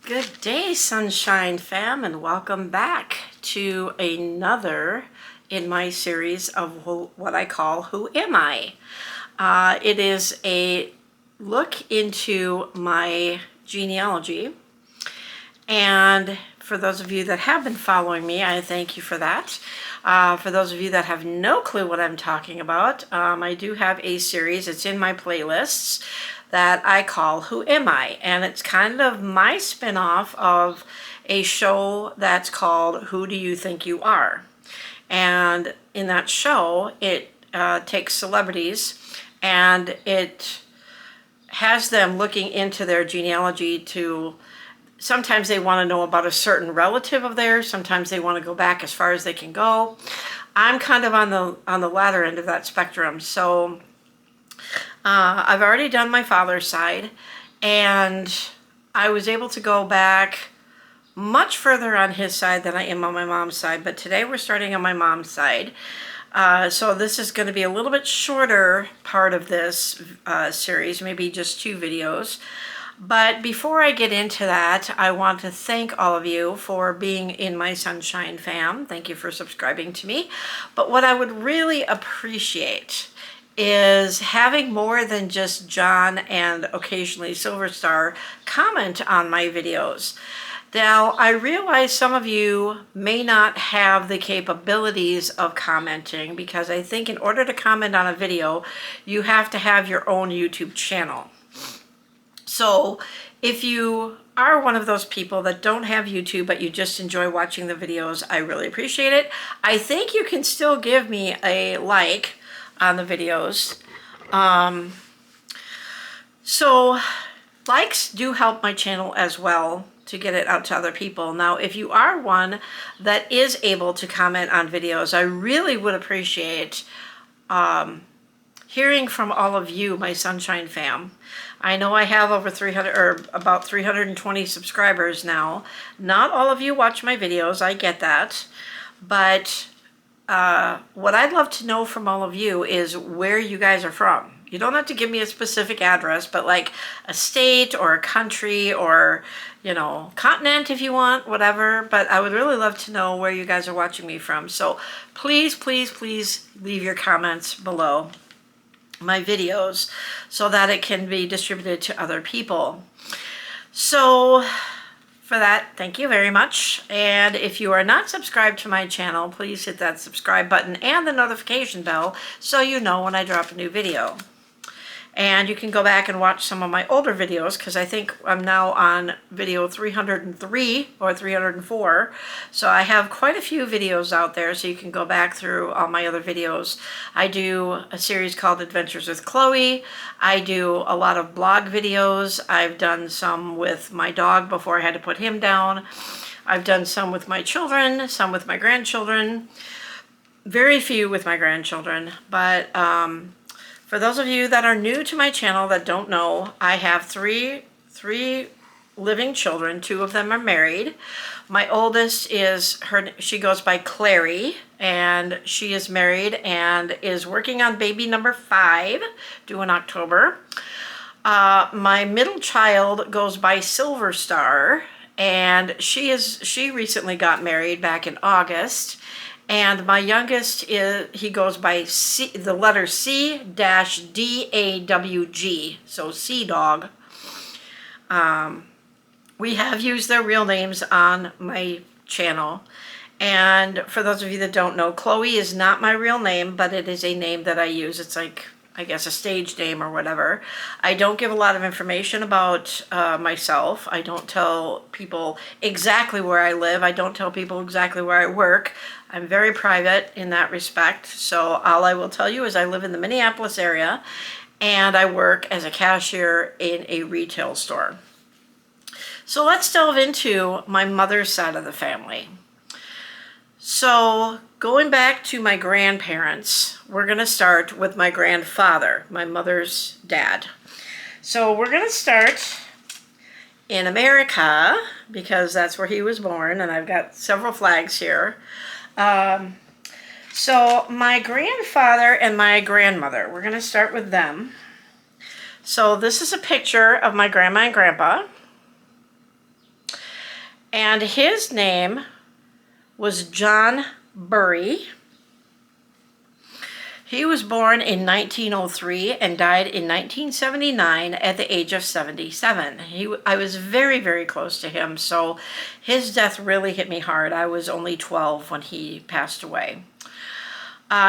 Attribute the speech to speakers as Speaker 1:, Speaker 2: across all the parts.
Speaker 1: Good day, Sunshine Fam, and welcome back to another in my series of what I call Who Am I? It is a look into my genealogy, and for those of you that have been following me, I thank you for that. For those of you that have no clue what I'm talking about, I do have a series, it's in my playlists, that I call Who Am I? And it's kind of my spin-off of a show that's called Who Do You Think You Are? And in that show, it takes celebrities and it has them looking into their genealogy to, sometimes they want to know about a certain relative of theirs, sometimes they want to go back as far as they can go. I'm kind of on the latter end of that spectrum. So I've already done my father's side, and I was able to go back much further on his side than I am on my mom's side, but today we're starting on my mom's side. So this is going to be a little bit shorter part of this series, maybe just 2 videos. But before I get into that, I want to thank all of you for being in my Sunshine Fam. Thank you for subscribing to me. But what I would really appreciate is having more than just John and occasionally Silver Star comment on my videos. Now, I realize some of you may not have the capabilities of commenting, because I think in order to comment on a video, you have to have your own YouTube channel. So if you are one of those people that don't have YouTube but you just enjoy watching the videos, I really appreciate it. I think you can still give me a like on the videos. So likes do help my channel as well to get it out to other people. Now, if you are one that is able to comment on videos, I really would appreciate hearing from all of you, my Sunshine Fam. I know I have over 300 or about 320 subscribers now. Not all of you watch my videos, I get that. But what I'd love to know from all of you is where you guys are from. You don't have to give me a specific address, but like a state or a country or, you know, continent if you want, whatever. But I would really love to know where you guys are watching me from. So please, please, please leave your comments below my videos so that it can be distributed to other people. So for that, thank you very much. And if you are not subscribed to my channel, please hit that subscribe button and the notification bell so you know when I drop a new video. And you can go back and watch some of my older videos, because I think I'm now on video 303 or 304. So I have quite a few videos out there, so you can go back through all my other videos. I do a series called Adventures with Chloe. I do a lot of blog videos. I've done some with my dog before I had to put him down. I've done some with my children, some with my grandchildren. Very few with my grandchildren, but for those of you that are new to my channel that don't know, I have three living children. 2 of them are married. My oldest is she goes by Clary, and she is married and is working on baby number 5, due in October. My middle child goes by Silver Star, and she recently got married back in August. And my youngest he goes by the letter C-Dawg, so C-Dawg. We have used their real names on my channel. And for those of you that don't know, Chloe is not my real name, but it is a name that I use. It's like, I guess, a stage name or whatever. I don't give a lot of information about myself. I don't tell people exactly where I live. I don't tell people exactly where I work. I'm very private in that respect. So all I will tell you is I live in the Minneapolis area, and I work as a cashier in a retail store. So let's delve into my mother's side of the family. So going back to my grandparents, we're going to start with my grandfather, my mother's dad. So we're going to start in America, because that's where he was born, and I've got several flags here. So my grandfather and my grandmother, we're going to start with them. So this is a picture of my grandma and grandpa. And his name was John Burry. He was born in 1903 and died in 1979 at the age of 77. I was very, very close to him, so his death really hit me hard. I was only 12 when he passed away.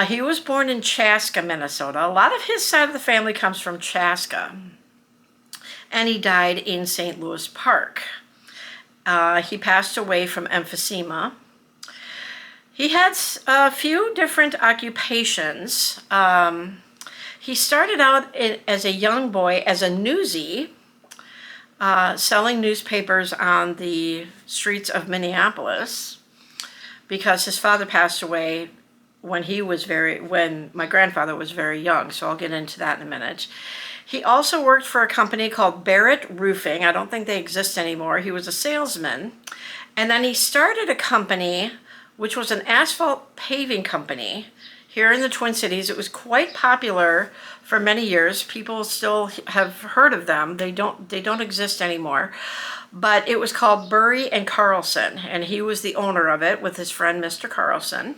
Speaker 1: He was born in Chaska, Minnesota. A lot of his side of the family comes from Chaska. And he died in St. Louis Park. He passed away from emphysema. He had a few different occupations. He started out as a young boy as a newsie, selling newspapers on the streets of Minneapolis, because his father passed away when my grandfather was very young, so I'll get into that in a minute. He also worked for a company called Barrett Roofing. I don't think they exist anymore. He was a salesman. And then he started a company which was an asphalt paving company here in the Twin Cities. It was quite popular for many years. People still have heard of them. They don't exist anymore. But it was called Burry and Carlson, and he was the owner of it with his friend Mr. Carlson.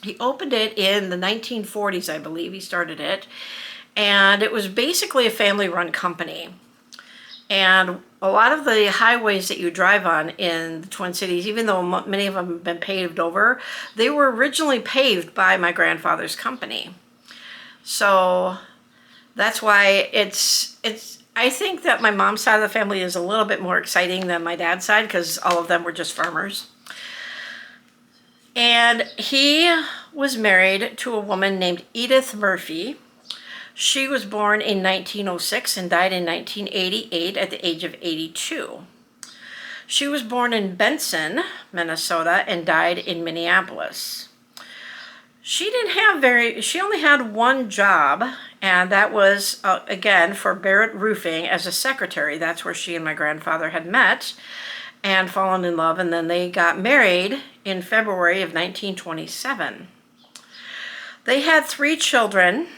Speaker 1: He opened it in the 1940s, I believe. He started it. And it was basically a family-run company. And a lot of the highways that you drive on in the Twin Cities, even though many of them have been paved over, they were originally paved by my grandfather's company. So that's why I think that my mom's side of the family is a little bit more exciting than my dad's side, because all of them were just farmers. And he was married to a woman named Edith Murphy. She was born in 1906 and died in 1988 at the age of 82. She was born in Benson, Minnesota, and died in Minneapolis. She only had one job, and that was, again, for Barrett Roofing as a secretary. That's where she and my grandfather had met and fallen in love, and then they got married in February of 1927. They had 3 children.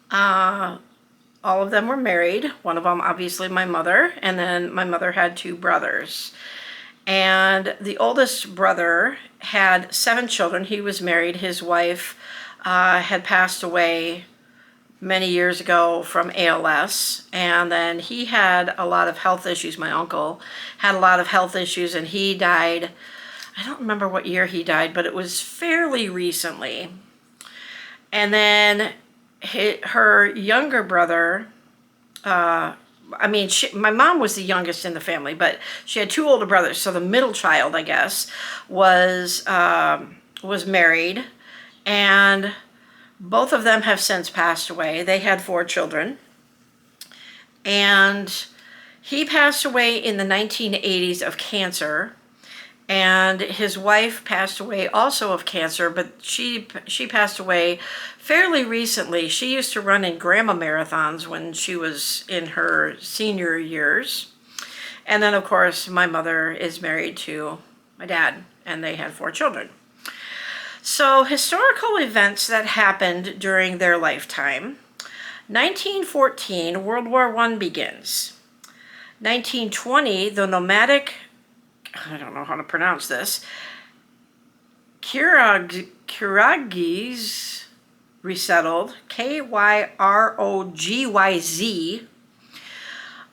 Speaker 1: All of them were married. One of them, obviously, my mother, and then my mother had 2 brothers. And the oldest brother had 7 children. He was married. His wife had passed away many years ago from ALS, and then he had a lot of health issues. My uncle had a lot of health issues, and he died. I don't remember what year he died, but it was fairly recently. And then her younger brother, my mom was the youngest in the family, but she had 2 older brothers. So the middle child, I guess, was married, and both of them have since passed away. They had 4 children, and he passed away in the 1980s of cancer. And his wife passed away also of cancer, but she passed away fairly recently. She used to run in grandma marathons when she was in her senior years. And then, of course, my mother is married to my dad, and they had 4 children. So, historical events that happened during their lifetime. 1914, World War I begins. 1920, the nomadic, I don't know how to pronounce this, Kyrgyz resettled, KyrogYZ.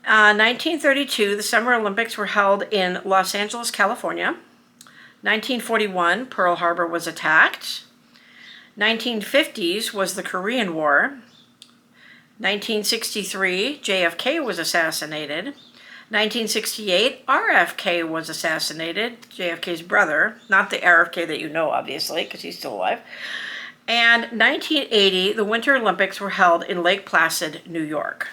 Speaker 1: 1932, the Summer Olympics were held in Los Angeles, California. 1941, Pearl Harbor was attacked. 1950s was the Korean War. 1963, JFK was assassinated. 1968, RFK was assassinated, JFK's brother, not the RFK that you know, obviously, because he's still alive. And 1980, the Winter Olympics were held in Lake Placid, New York.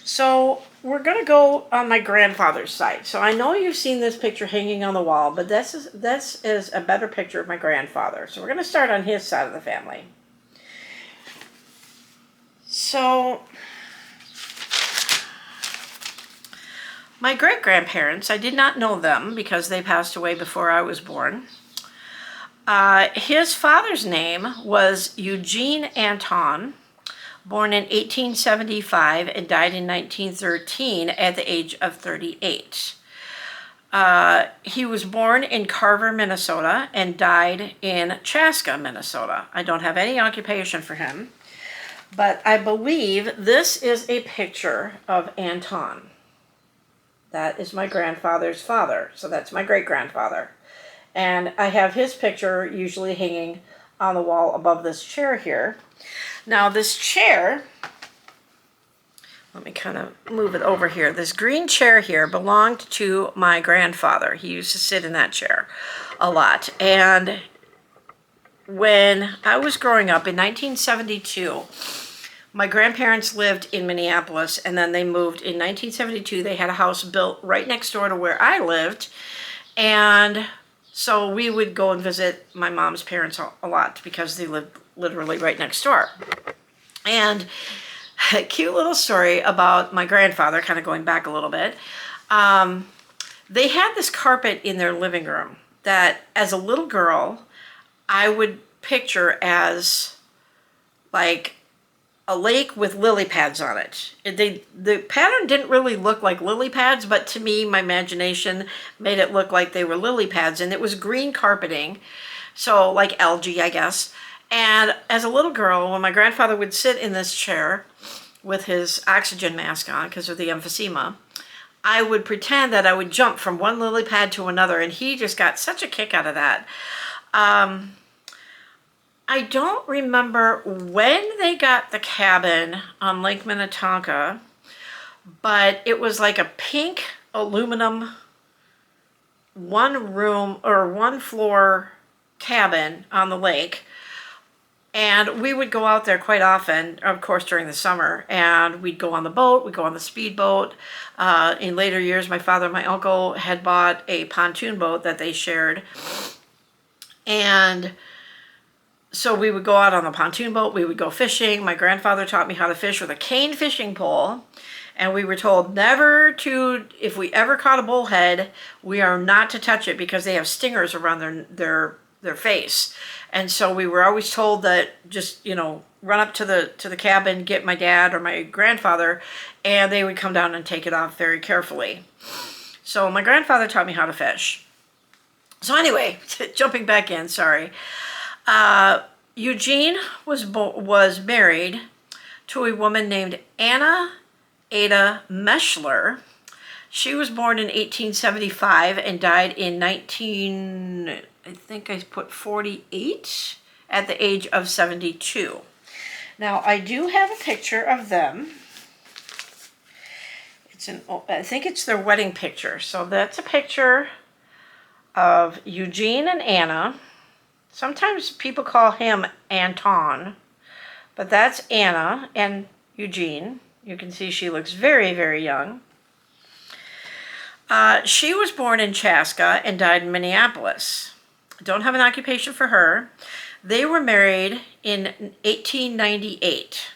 Speaker 1: So we're going to go on my grandfather's side. So I know you've seen this picture hanging on the wall, but this is a better picture of my grandfather. So we're going to start on his side of the family. So my great-grandparents, I did not know them because they passed away before I was born. His father's name was Eugene Anton, born in 1875 and died in 1913 at the age of 38. He was born in Carver, Minnesota, and died in Chaska, Minnesota. I don't have any occupation for him, but I believe this is a picture of Anton. That is my grandfather's father, so that's my great-grandfather. And I have his picture usually hanging on the wall above this chair here. Now this chair, let me kind of move it over here. This green chair here belonged to my grandfather. He used to sit in that chair a lot. And when I was growing up in 1972, my grandparents lived in Minneapolis, and then they moved in 1972. They had a house built right next door to where I lived. And so we would go and visit my mom's parents a lot because they lived literally right next door. And a cute little story about my grandfather, kind of going back a little bit. They had this carpet in their living room that, as a little girl, I would picture as like a lake with lily pads on it. The pattern didn't really look like lily pads, but to me, my imagination made it look like they were lily pads, and it was green carpeting, so like algae, I guess. And as a little girl, when my grandfather would sit in this chair with his oxygen mask on because of the emphysema, I would pretend that I would jump from one lily pad to another, and he just got such a kick out of that. I don't remember when they got the cabin on Lake Minnetonka, but it was like a pink aluminum one room or one floor cabin on the lake. And we would go out there quite often, of course, during the summer, and we'd go on the boat, we'd go on the speedboat. In later years, my father and my uncle had bought a pontoon boat that they shared. And so we would go out on the pontoon boat, we would go fishing. My grandfather taught me how to fish with a cane fishing pole. And we were told never to, if we ever caught a bullhead, we are not to touch it because they have stingers around their face. And so we were always told that just, run up to the cabin, get my dad or my grandfather, and they would come down and take it off very carefully. So my grandfather taught me how to fish. So anyway, jumping back in, sorry. Eugene was married to a woman named Anna Ada Meschler. She was born in 1875 and died in 48 at the age of 72. Now, I do have a picture of them. I think it's their wedding picture. So that's a picture of Eugene and Anna. Sometimes people call him Anton, but that's Anna and Eugene. You can see she looks very, very young. She was born in Chaska and died in Minneapolis. Don't have an occupation for her. They were married in 1898.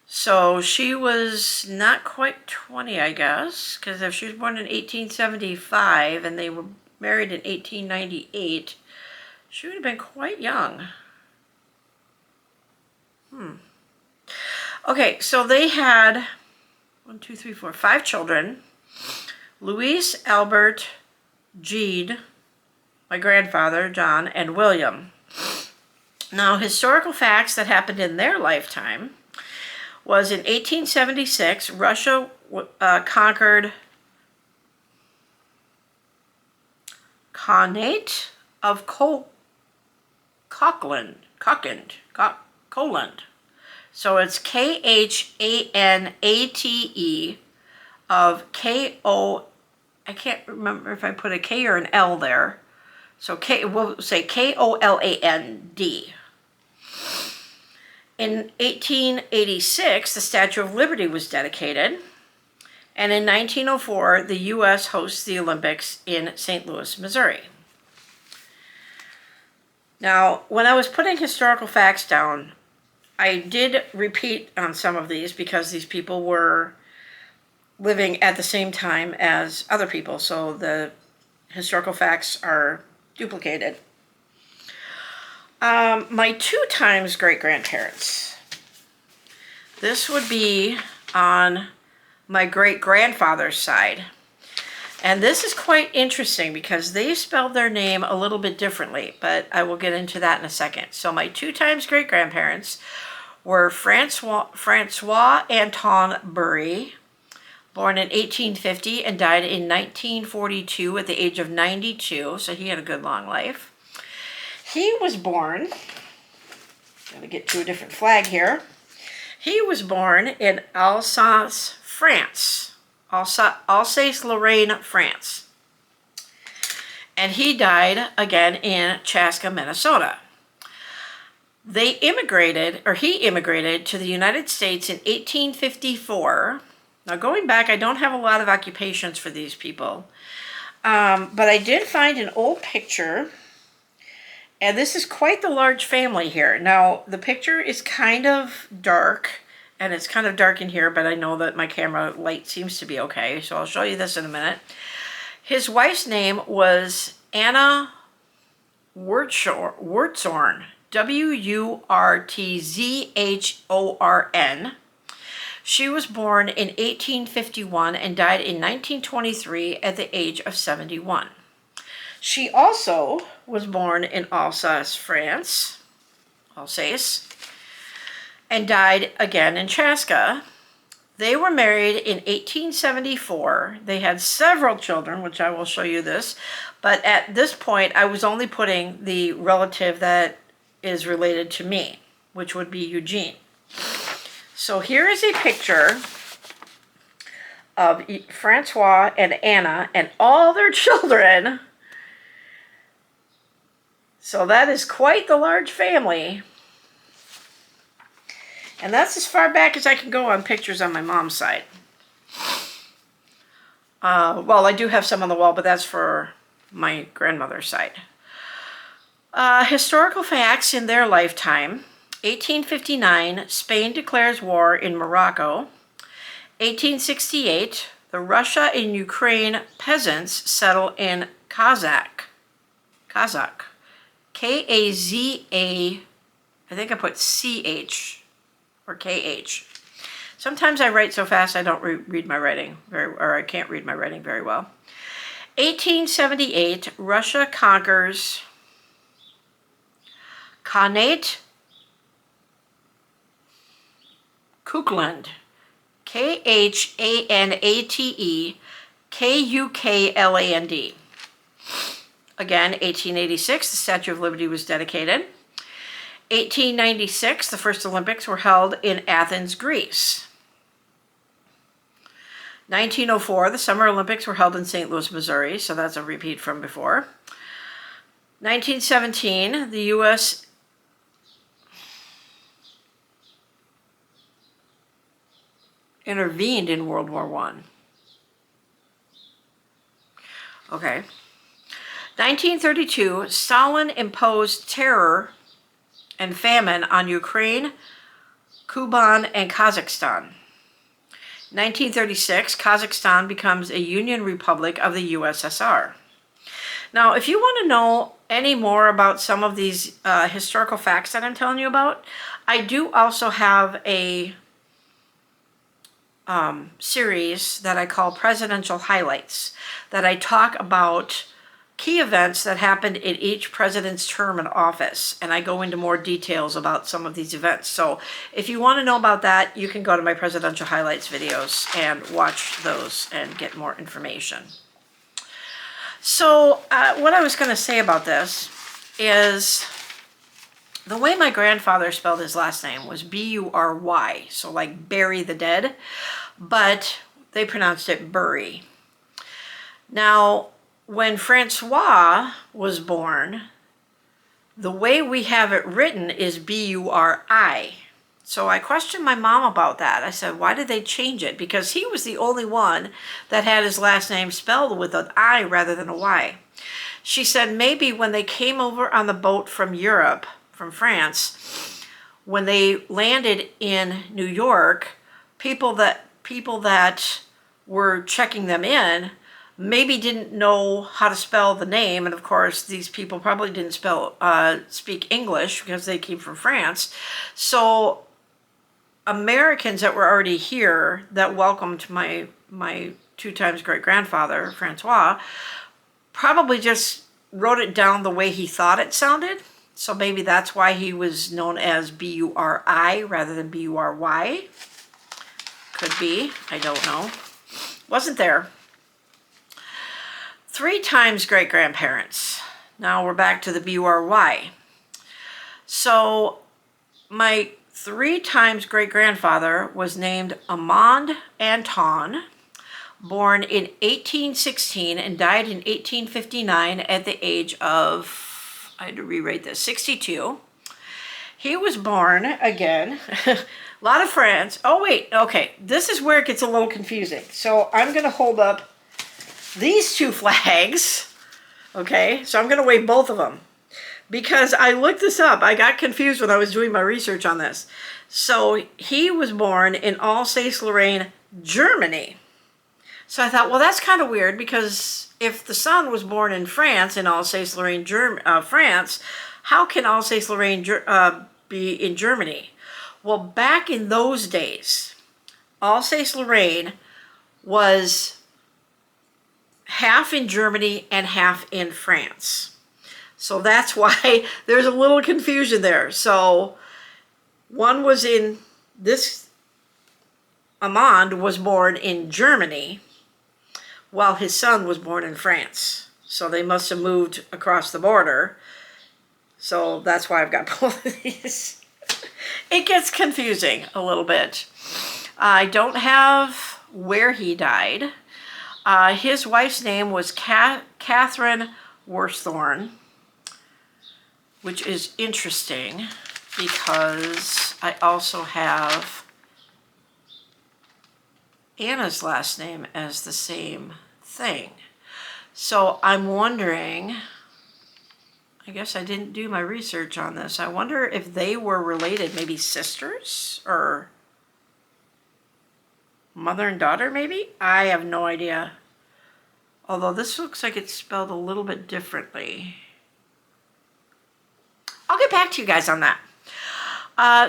Speaker 1: So she was not quite 20, I guess, because if she was born in 1875 and they were married in 1898, she would have been quite young. Okay, so they had 5 children. Louise, Albert, Gede, my grandfather, John, and William. Now, historical facts that happened in their lifetime was in 1876, Russia conquered Khanate of Koland. So it's Khanate of Ko. I can't remember if I put a K or an L there. So we'll say Koland. In 1886, the Statue of Liberty was dedicated. And in 1904, the U.S. hosts the Olympics in St. Louis, Missouri. Now, when I was putting historical facts down, I did repeat on some of these because these people were living at the same time as other people, so the historical facts are duplicated. My 2 times great-grandparents. This would be on my great-grandfather's side. And this is quite interesting because they spelled their name a little bit differently, but I will get into that in a second. So my 2 times great-grandparents were Francois Anton Bury, born in 1850 and died in 1942 at the age of 92, so he had a good long life. He was born, I'm going to get to a different flag here. He was born in Alsace, France. Alsace-Lorraine, France. And he died again in Chaska, Minnesota. He immigrated to the United States in 1854. Now going back, I don't have a lot of occupations for these people. But I did find an old picture. And this is quite the large family here. Now the picture is kind of dark. And it's kind of dark in here, but I know that my camera light seems to be okay, so I'll show you this in a minute. His wife's name was Anna Wurtzorn, Wurtzorn. She was born in 1851 and died in 1923 at the age of 71. She also was born in Alsace, France, Alsace, and died again in Chaska. They were married in 1874. They had several children, which I will show you this. But at this point, I was only putting the relative that is related to me, which would be Eugene. So here is a picture of Francois and Anna and all their children. So that is quite the large family. And that's as far back as I can go on pictures on my mom's side. Well, I do have some on the wall, but that's for my grandmother's side. Historical facts in their lifetime. 1859, Spain declares war in Morocco. 1868, the Russia and Ukraine peasants settle in Kazakh. K-A-Z-A, I think I put C-H. Or KH. Sometimes I write so fast I don't read my writing or I can't read my writing very well. 1878, Russia conquers Khanate Kukland. Khanate Kukland. Again, 1886, the Statue of Liberty was dedicated. 1896, the first Olympics were held in Athens, Greece. 1904, the Summer Olympics were held in St. Louis, Missouri, so that's a repeat from before. 1917, the U.S. intervened in World War I. Okay. 1932, Stalin imposed terror and famine on Ukraine, Kuban, and Kazakhstan. 1936, Kazakhstan becomes a Union Republic of the USSR. Now, if you want to know any more about some of these historical facts that I'm telling you about, I do also have a series that I call Presidential Highlights, that I talk about key events that happened in each president's term in office, and I go into more details about some of these events. So if you want to know about that, you can go to my Presidential Highlights videos and watch those and get more information. So what I was going to say about this is the way my grandfather spelled his last name was B-U-R-Y, so like bury the dead, but they pronounced it Bury. Now, when Francois was born, the way we have it written is B-U-R-I. So I questioned my mom about that. I said, why did they change it? Because he was the only one that had his last name spelled with an I rather than a Y. She said maybe when they came over on the boat from Europe, from France, when they landed in New York, people that were checking them in maybe didn't know how to spell the name, and of course these people probably didn't speak English because they came from France. So Americans that were already here that welcomed my two times great-grandfather, Francois, probably just wrote it down the way he thought it sounded. So maybe that's why he was known as B-U-R-I rather than B-U-R-Y. Could be, I don't know. Wasn't there. Three times great-grandparents. Now we're back to the B-U-R-Y. So my three times great-grandfather was named Armand Anton, born in 1816 and died in 1859 at the age of, I had to rewrite this, 62. He was born, again, a lot of France. Oh, wait, okay. This is where it gets a little confusing. So I'm going to hold up these two flags, okay? So I'm going to wave both of them because I looked this up. I got confused when I was doing my research on this. So he was born in Alsace-Lorraine, Germany. So I thought, well, that's kind of weird because if the son was born in France, in Alsace-Lorraine, France, how can Alsace-Lorraine be in Germany? Well, back in those days, Alsace-Lorraine was half in Germany and half in France. So that's why there's a little confusion there. So one was in this, Armand was born in Germany while his son was born in France. So they must have moved across the border. So that's why I've got both of these. It gets confusing a little bit. I don't have where he died. His wife's name was Catherine Worsthorne, which is interesting because I also have Anna's last name as the same thing. So I'm wondering, I guess I didn't do my research on this. I wonder if they were related, maybe sisters or mother and daughter maybe? I have no idea. Although this looks like it's spelled a little bit differently. I'll get back to you guys on that.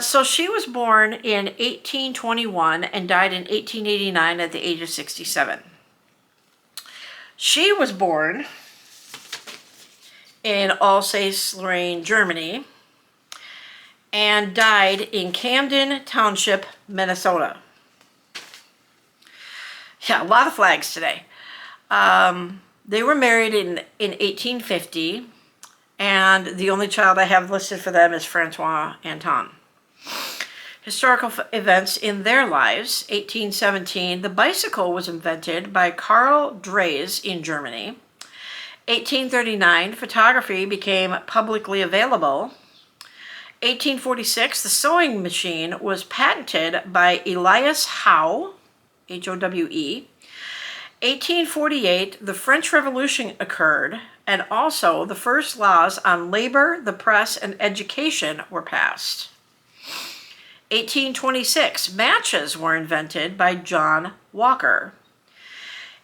Speaker 1: So she was born in 1821 and died in 1889 at the age of 67. She was born in Alsace-Lorraine, Germany, and died in Camden Township, Minnesota. Yeah, a lot of flags today. They were married in 1850, and the only child I have listed for them is Francois Anton. Historical events in their lives: 1817, the bicycle was invented by Karl Drais in Germany. 1839, photography became publicly available. 1846, the sewing machine was patented by Elias Howe, H-O-W-E. 1848, the French Revolution occurred, and also the first laws on labor, the press, and education were passed. 1826, matches were invented by John Walker.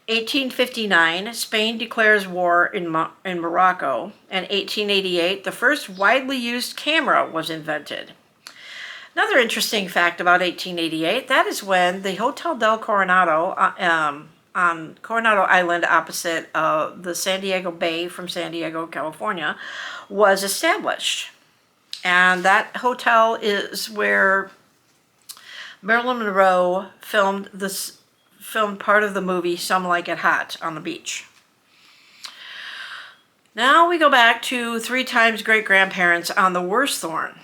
Speaker 1: 1859, Spain declares war in Morocco, and 1888, the first widely used camera was invented. Another interesting fact about 1888, that is when the Hotel del Coronado on Coronado Island opposite the San Diego Bay from San Diego, California, was established. And that hotel is where Marilyn Monroe filmed part of the movie Some Like It Hot on the beach. Now we go back to three times great-grandparents on the Worsthorne.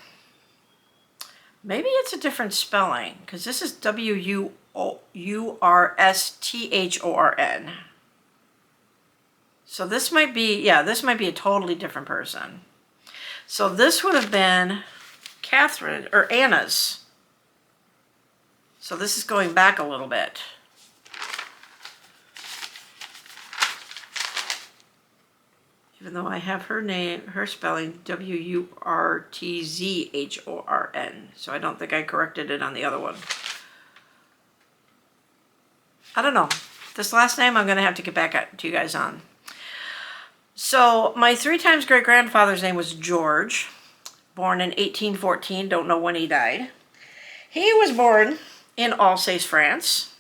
Speaker 1: Maybe it's a different spelling, because this is W-U-R-S-T-H-O-R-N. So this might be, yeah, this might be a totally different person. So this would have been Catherine, or Anna's. So this is going back a little bit. Even though I have her name, her spelling, W-U-R-T-Z-H-O-R-N. So I don't think I corrected it on the other one. I don't know. This last name I'm going to have to get back to you guys on. So my three times great-grandfather's name was George, born in 1814, don't know when he died. He was born in Alsace, France.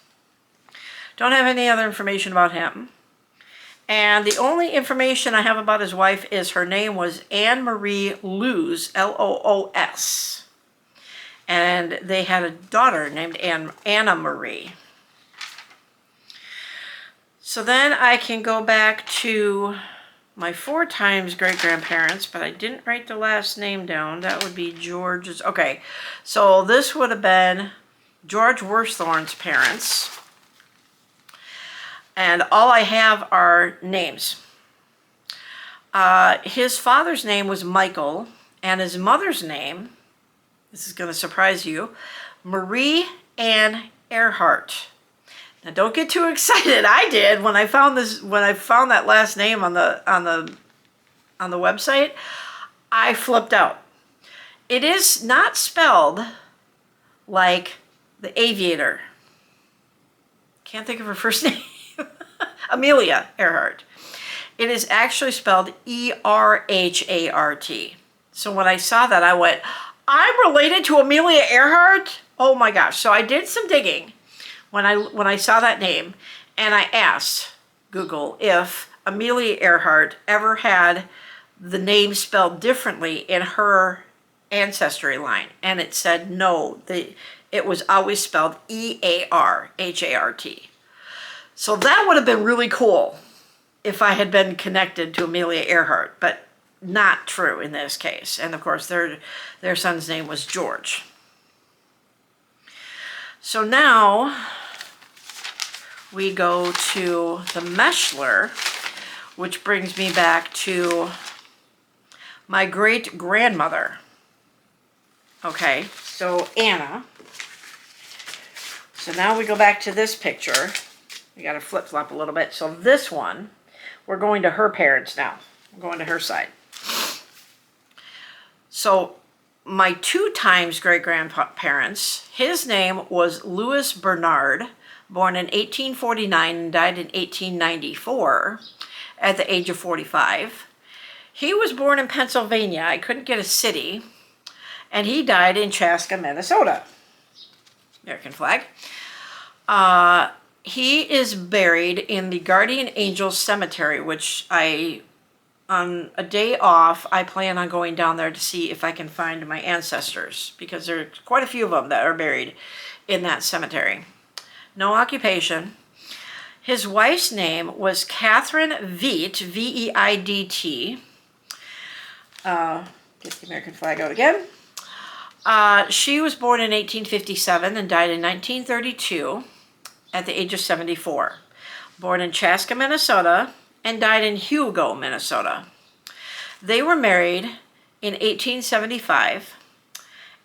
Speaker 1: Don't have any other information about him. And the only information I have about his wife is her name was Anne Marie Loos, Loos. And they had a daughter named Anna Marie. So then I can go back to my 4 times great-grandparents, but I didn't write the last name down. That would be George's. Okay, so this would have been George Worsthorne's parents. And all I have are names. His father's name was Michael, and his mother's name, this is going to surprise you, Marie Ann Earhart. Now don't get too excited. I did when I found that last name on the website. I flipped out. It is not spelled like the aviator. Can't think of her first name. Amelia Earhart. It is actually spelled E-R-H-A-R-T. So when I saw that, I went, I'm related to Amelia Earhart? Oh my gosh. So I did some digging when I saw that name, and I asked Google if Amelia Earhart ever had the name spelled differently in her ancestry line. And it said no, it was always spelled E-A-R-H-A-R-T. So that would have been really cool if I had been connected to Amelia Earhart, but not true in this case. And of course, their son's name was George. So now we go to the Meshler, which brings me back to my great-grandmother. Okay, so Anna. So now we go back to this picture. We got to flip-flop a little bit. So this one, we're going to her parents now. We're going to her side. So my 2 times great-grandparents, his name was Louis Bernard, born in 1849 and died in 1894 at the age of 45. He was born in Pennsylvania. I couldn't get a city. And he died in Chaska, Minnesota. American flag. He is buried in the Guardian Angels Cemetery, which on a day off, I plan on going down there to see if I can find my ancestors, because there are quite a few of them that are buried in that cemetery. No occupation. His wife's name was Catherine Veit, V-E-I-D-T. Get the American flag out again. She was born in 1857 and died in 1932 at the age of 74. Born in Chaska, Minnesota, and died in Hugo, Minnesota. They were married in 1875,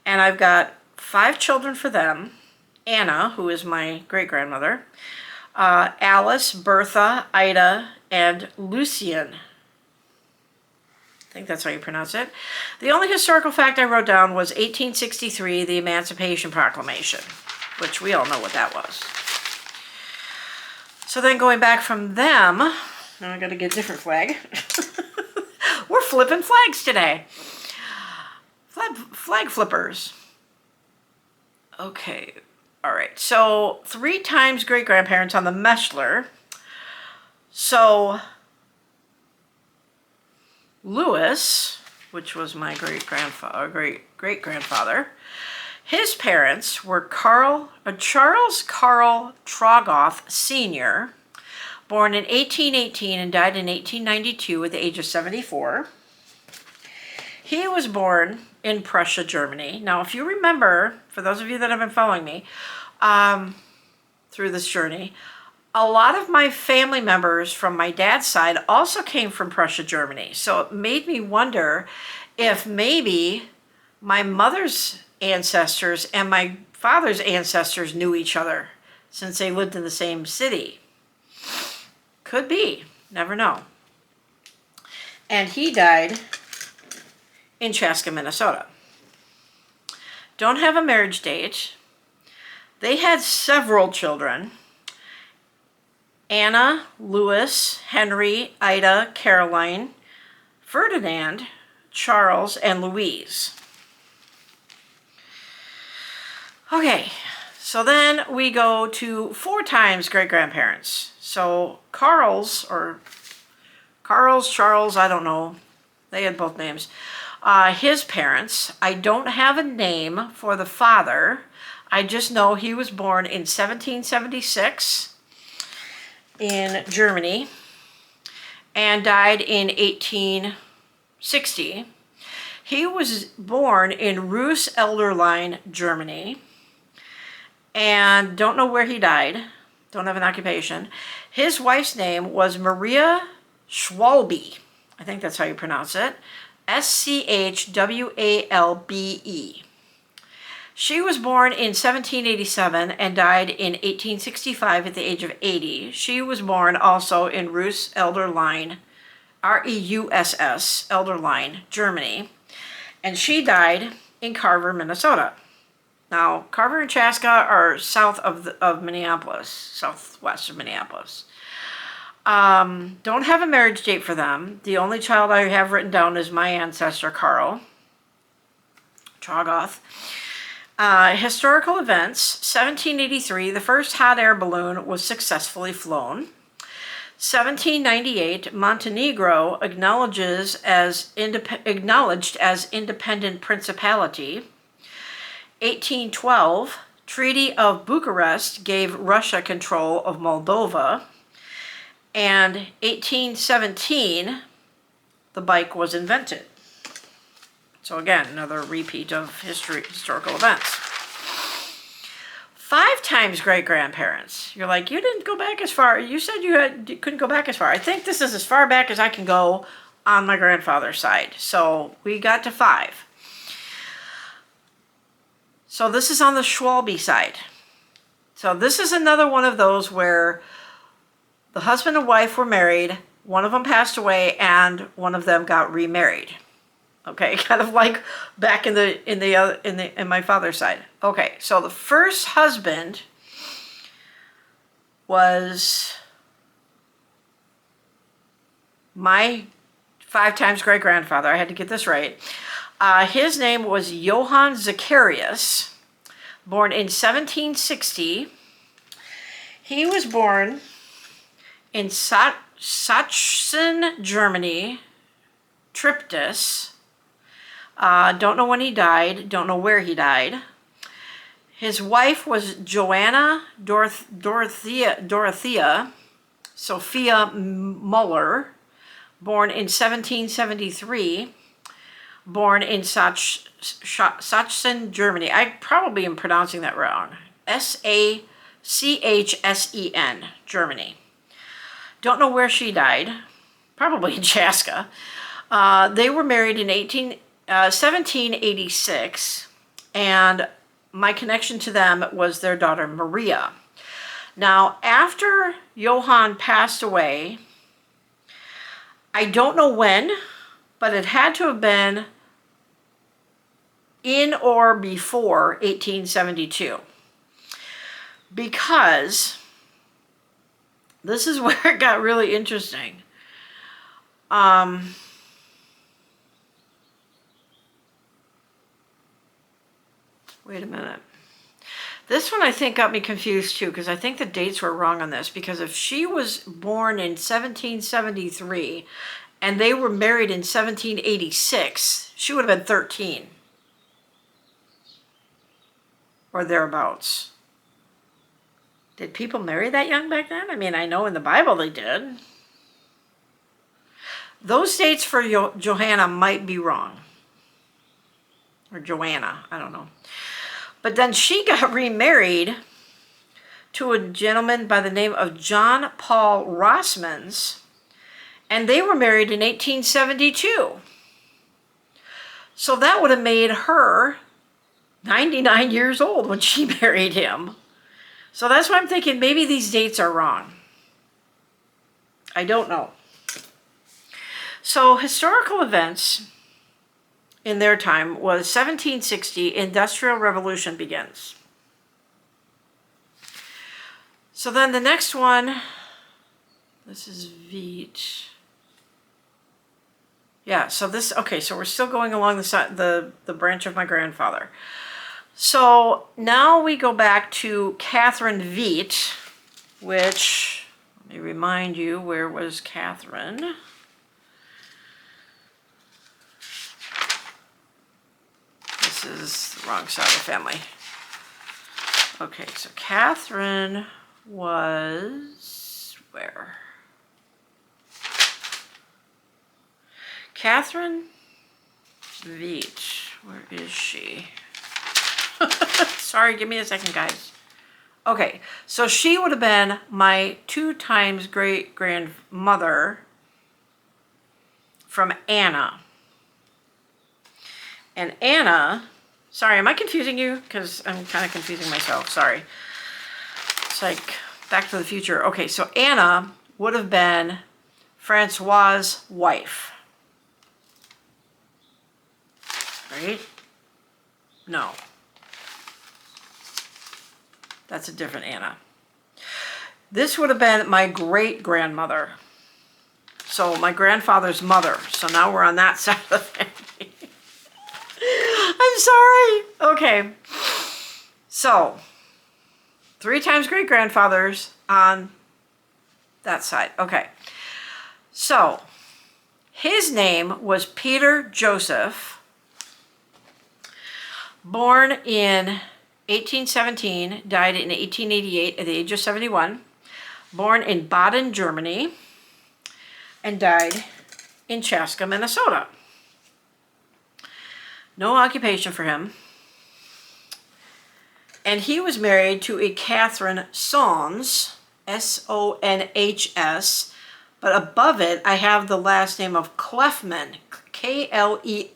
Speaker 1: and I've got 5 children for them. Anna, who is my great-grandmother, Alice, Bertha, Ida, and Lucian. I think that's how you pronounce it. The only historical fact I wrote down was 1863, the Emancipation Proclamation, which we all know what that was. So then going back from them, now I got to get a different flag. We're flipping flags today. Flag flippers. Okay, all right. So 3 times great-grandparents on the Meshler. So Louis, which was my great-grandfather, his parents were Charles Carl Trogoff Sr., born in 1818 and died in 1892 at the age of 74. He was born in Prussia, Germany. Now, if you remember, for those of you that have been following me through this journey, a lot of my family members from my dad's side also came from Prussia, Germany. So it made me wonder if maybe my mother's ancestors and my father's ancestors knew each other since they lived in the same city. Could be. Never know. And he died in Chaska, Minnesota. Don't have a marriage date. They had several children. Anna, Louis, Henry, Ida, Caroline, Ferdinand, Charles, and Louise. Okay, So then we go to 4 times great-grandparents. So Charles, Charles, I don't know. They had both names. His parents, I don't have a name for the father. I just know he was born in 1776 in Germany and died in 1860. He was born in Reuss-Elderlein, Germany, and don't know where he died. Don't have an occupation. His wife's name was Maria Schwalbe. I think that's how you pronounce it. Schwalbe. She was born in 1787 and died in 1865 at the age of 80. She was born also in Reuss-Elderlein, Reuss, Elderlein, Germany. And she died in Carver, Minnesota. Now, Carver and Chaska are south of Minneapolis, southwest of Minneapolis. Don't have a marriage date for them. The only child I have written down is my ancestor, Carl Trogoth. Historical events, 1783, the first hot air balloon was successfully flown. 1798, Montenegro acknowledged as independent principality. 1812, Treaty of Bucharest gave Russia control of Moldova. And 1817, the bike was invented. So again, another repeat of historical events. 5 times great-grandparents. You're like, you didn't go back as far. You said you couldn't go back as far. I think this is as far back as I can go on my grandfather's side. So we got to 5. So this is on the Schwalbe side. So this is another one of those where the husband and wife were married, one of them passed away, and one of them got remarried. Okay, kind of like back in my father's side. Okay, so the first husband was my 5 times great-grandfather. I had to get this right. His name was Johann Zacharias, born in 1760. He was born in Sachsen, Germany, Triptis. Don't know when he died, don't know where he died. His wife was Joanna Dorothea Sophia Muller, born in 1773, born in Sachsen, Germany. I probably am pronouncing that wrong. Sachsen, Germany. Don't know where she died, probably in Chaska. They were married in 1786, and my connection to them was their daughter Maria. Now, after Johann passed away, I don't know when, but it had to have been in or before 1872, because this is where it got really interesting. Wait a minute. This one I think got me confused too, because I think the dates were wrong on this, because if she was born in 1773 and they were married in 1786, she would have been 13 or thereabouts. Did people marry that young back then? I mean, I know in the Bible they did. Those dates for Johanna might be wrong. Or Joanna, I don't know. But then she got remarried to a gentleman by the name of John Paul Rossmans, and they were married in 1872. So that would have made her 99 years old when she married him. So that's why I'm thinking maybe these dates are wrong. I don't know. So historical events in their time was 1760, Industrial Revolution begins. So then the next one, this is Veet. Yeah, so this, okay, so we're still going along the branch of my grandfather. So now we go back to Catherine Veet, which, let me remind you, where was Catherine? This is the wrong side of the family. Okay, so Catherine was where? Catherine Veet, where is she? Sorry, give me a second, guys. Okay, so she would have been my 2 times great grandmother from Anna. And Anna, sorry, am I confusing you? Because I'm kind of confusing myself, sorry. It's like Back to the Future. Okay, so Anna would have been Francois' wife. Right? No. That's a different Anna. This would have been my great-grandmother. So my grandfather's mother. So now we're on that side of the family. I'm sorry. Okay. So 3 times great-grandfathers on that side. Okay. So his name was Peter Joseph, born in 1817, died in 1888 at the age of 71, born in Baden, Germany, and died in Chaska, Minnesota. No occupation for him. And he was married to a Catherine Sonhs, S-O-N-H-S, but above it I have the last name of Kleffmann, K-L-E-F-F-M-A-N-N.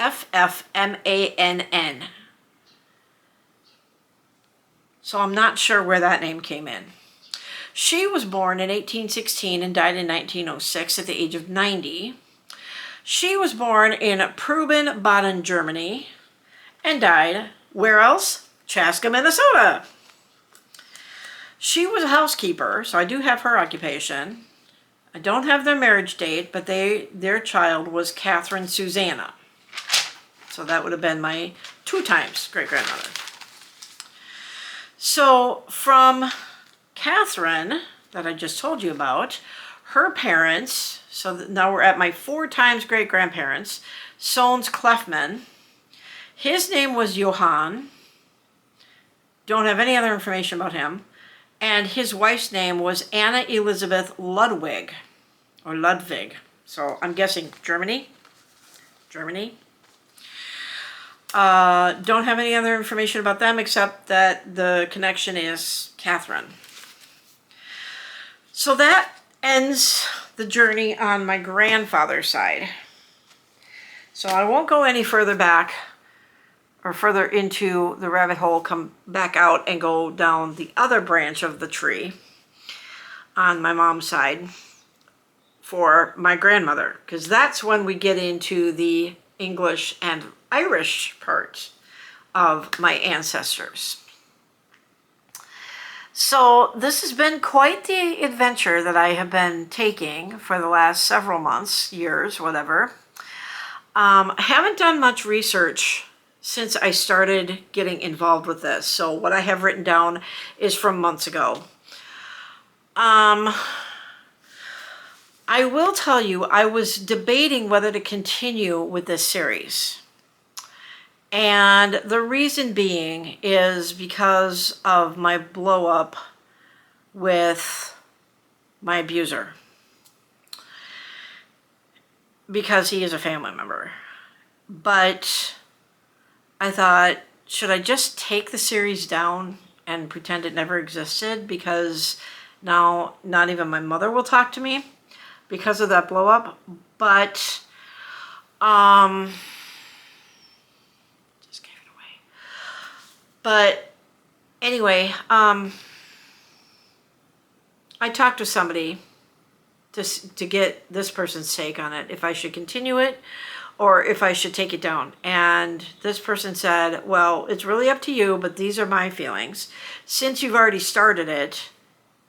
Speaker 1: So I'm not sure where that name came in. She was born in 1816 and died in 1906 at the age of 90. She was born in Proben, Baden, Germany, and died, where else? Chaska, Minnesota. She was a housekeeper, so I do have her occupation. I don't have their marriage date, but their child was Catherine Susanna. So that would have been my 2 times great-grandmother. So from Catherine, that I just told you about, her parents, so now we're at my 4 times great-grandparents, Sonhs Kleffmann. His name was Johann. Don't have any other information about him. And his wife's name was Anna Elizabeth Ludwig, or Ludwig. So I'm guessing Germany? Germany? Don't have any other information about them except that the connection is Catherine. So that ends the journey on my grandfather's side. So I won't go any further back or further into the rabbit hole, come back out and go down the other branch of the tree on my mom's side for my grandmother, because that's when we get into the English and Irish part of my ancestors. So this has been quite the adventure that I have been taking for the last several months, years, whatever. I haven't done much research since I started getting involved with this. So what I have written down is from months ago. I will tell you, I was debating whether to continue with this series. And the reason being is because of my blow up with my abuser. Because he is a family member. But I thought, should I just take the series down and pretend it never existed? Because now not even my mother will talk to me because of that blow up. But just gave it away. But anyway, I talked to somebody to get this person's take on it, if I should continue it or if I should take it down. And this person said, well, it's really up to you, but these are my feelings. Since you've already started it,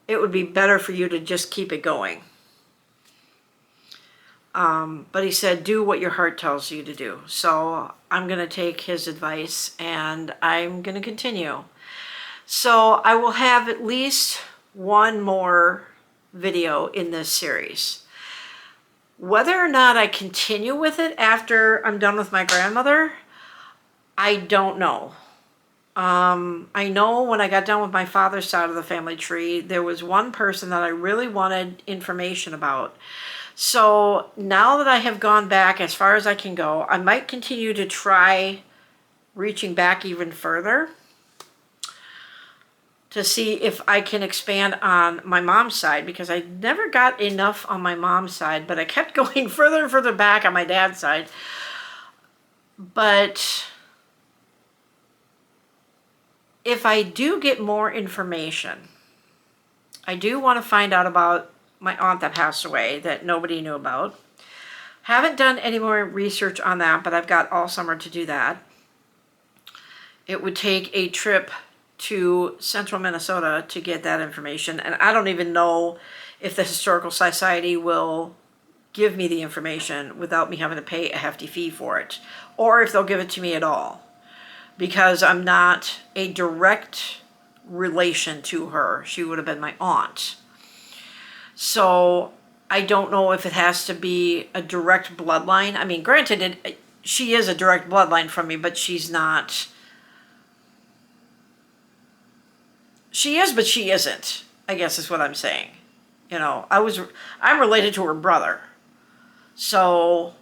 Speaker 1: it would be better for you to just keep it going. But he said, do what your heart tells you to do. So I'm going to take his advice and I'm going to continue. So I will have at least one more video in this series. Whether or not I continue with it after I'm done with my grandmother, I don't know. I know when I got done with my father's side of the family tree, there was one person that I really wanted information about. So now that I have gone back as far as I can go, I might continue to try reaching back even further to see if I can expand on my mom's side, because I never got enough on my mom's side, but I kept going further and further back on my dad's side. But if I do get more information, I do want to find out about my aunt that passed away that nobody knew about. Haven't done any more research on that, but I've got all summer to do that. It would take a trip to central Minnesota to get that information, and I don't even know if the Historical Society will give me the information without me having to pay a hefty fee for it, or if they'll give it to me at all, because I'm not a direct relation to her. She would have been my aunt. So I don't know if it has to be a direct bloodline. I mean, granted, she is a direct bloodline from me, but she's not. She is, but she isn't, I guess is what I'm saying. You know, I'm related to her brother. So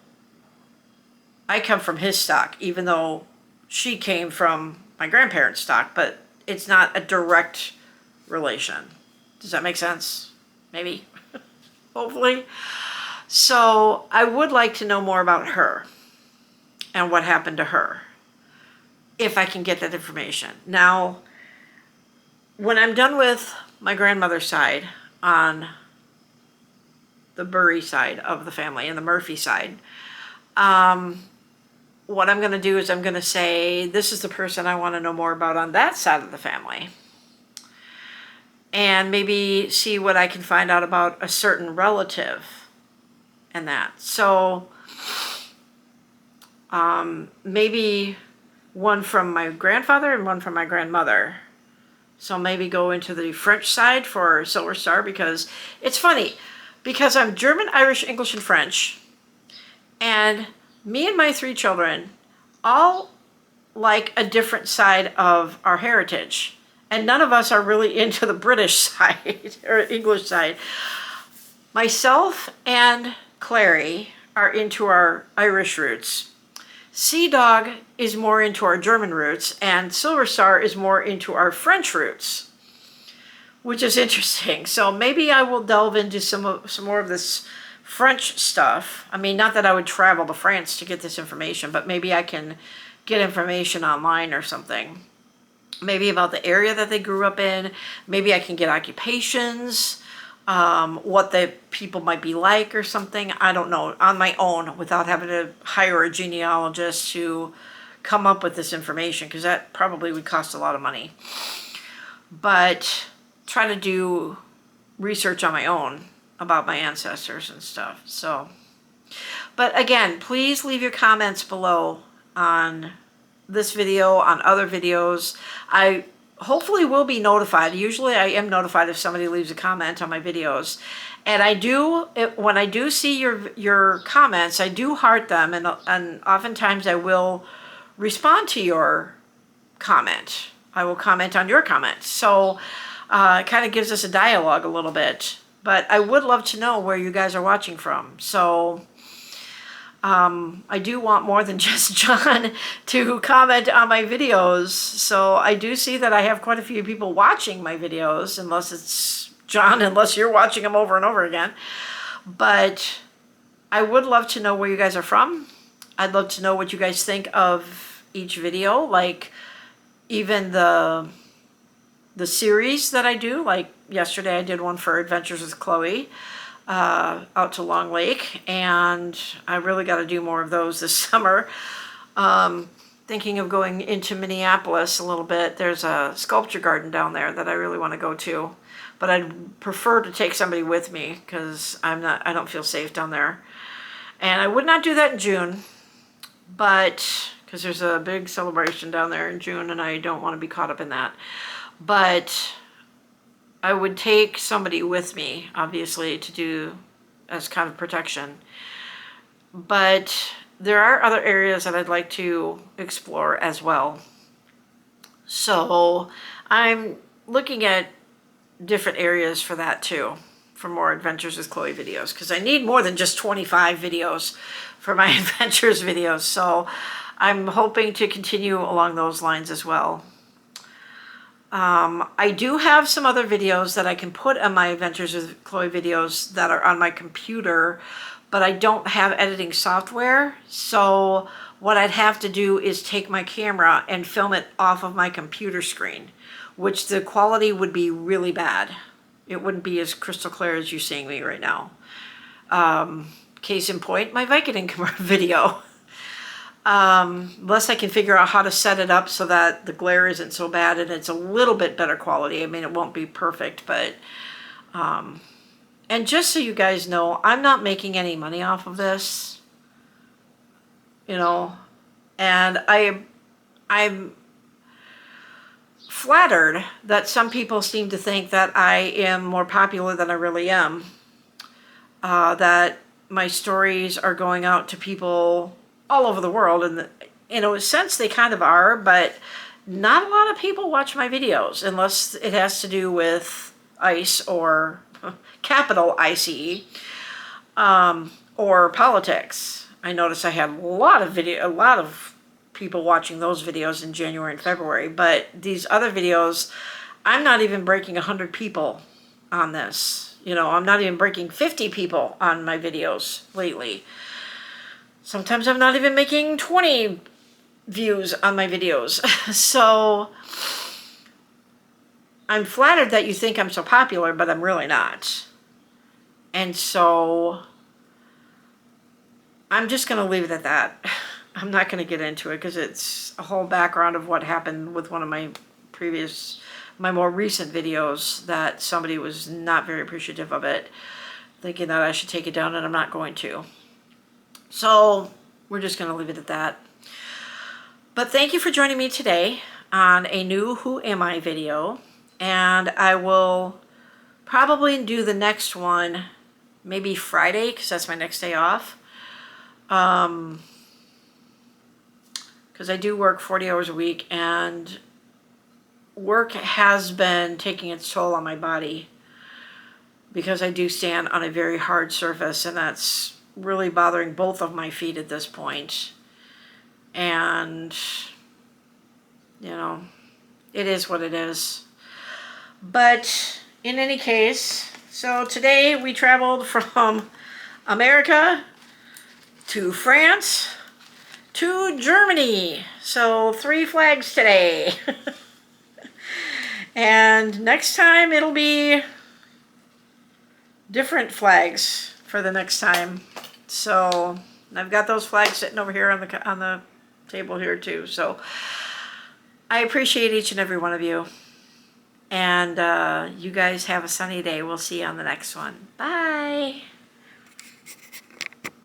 Speaker 1: I come from his stock, even though she came from my grandparents' stock, but it's not a direct relation. Does that make sense? Maybe. Hopefully. So I would like to know more about her and what happened to her, if I can get that information. Now, when I'm done with my grandmother's side on the Burry side of the family and the Murphy side, what I'm going to do is I'm going to say, this is the person I want to know more about on that side of the family. And maybe see what I can find out about a certain relative and that. So maybe one from my grandfather and one from my grandmother. So maybe go into the French side for Silver Star, because it's funny, because I'm German, Irish, English, and French, and me and my 3 children all like a different side of our heritage. And none of us are really into the British side or English side. Myself and Clary are into our Irish roots. C-Dawg is more into our German roots, and Silver Star is more into our French roots, which is interesting. So maybe I will delve into some more of this French stuff. I mean, not that I would travel to France to get this information, but maybe I can get information online or something. Maybe about the area that they grew up in. Maybe I can get occupations, what the people might be like or something. I don't know, on my own, without having to hire a genealogist to come up with this information, because that probably would cost a lot of money. But try to do research on my own about my ancestors and stuff. So, but again, please leave your comments below on this video, on other videos. I hopefully will be notified. Usually I am notified if somebody leaves a comment on my videos. And I do, when I do see your comments, I do heart them, and oftentimes I will respond to your comment. I will comment on your comments. So it kind of gives us a dialogue a little bit. But I would love to know where you guys are watching from. So I do want more than just John to comment on my videos. So I do see that I have quite a few people watching my videos, unless it's John, unless you're watching them over and over again. But I would love to know where you guys are from. I'd love to know what you guys think of each video, like even the series that I do. Like yesterday I did one for Adventures with Chloe, out to Long Lake, and I really got to do more of those this summer. Thinking of going into Minneapolis a little bit. There's a sculpture garden down there that I really want to go to, but I'd prefer to take somebody with me because I don't feel safe down there. And I would not do that in June, but because there's a big celebration down there in June and I don't want to be caught up in that. But I would take somebody with me, obviously, to do as kind of protection. But there are other areas that I'd like to explore as well. So I'm looking at different areas for that too, for more Adventures with Chloe videos, because I need more than just 25 videos for my adventures videos. So I'm hoping to continue along those lines as well. I do have some other videos that I can put on my Adventures with Chloe videos that are on my computer, but I don't have editing software. So what I'd have to do is take my camera and film it off of my computer screen, which the quality would be really bad. It wouldn't be as crystal clear as you're seeing me right now. Case in point, my Vicodin video. Unless I can figure out how to set it up so that the glare isn't so bad and it's a little bit better quality. I mean, it won't be perfect, but, and just so you guys know, I'm not making any money off of this, you know, and I'm flattered that some people seem to think that I am more popular than I really am, that my stories are going out to people all over the world, and in a sense they kind of are, but not a lot of people watch my videos unless it has to do with ICE or capital ICE, or politics. I noticed I had a lot of people watching those videos in January and February, but these other videos, I'm not even breaking 100 people on this. You know, I'm not even breaking 50 people on my videos lately. Sometimes I'm not even making 20 views on my videos. So I'm flattered that you think I'm so popular, but I'm really not. And so I'm just going to leave it at that. I'm not going to get into it because it's a whole background of what happened with one of my more recent videos, that somebody was not very appreciative of it, thinking that I should take it down, and I'm not going to. So we're just going to leave it at that. But thank you for joining me today on a new Who Am I video. And I will probably do the next one maybe Friday, because that's my next day off. Because I do work 40 hours a week, and work has been taking its toll on my body, because I do stand on a very hard surface, and that's really bothering both of my feet at this point. And, you know, it is what it is. But in any case, so today we traveled from America to France to Germany. So 3 flags today. And next time it'll be different flags for the next time. So I've got those flags sitting over here on the table here too. So I appreciate each and every one of you. And you guys have a sunny day. We'll see you on the next one. Bye.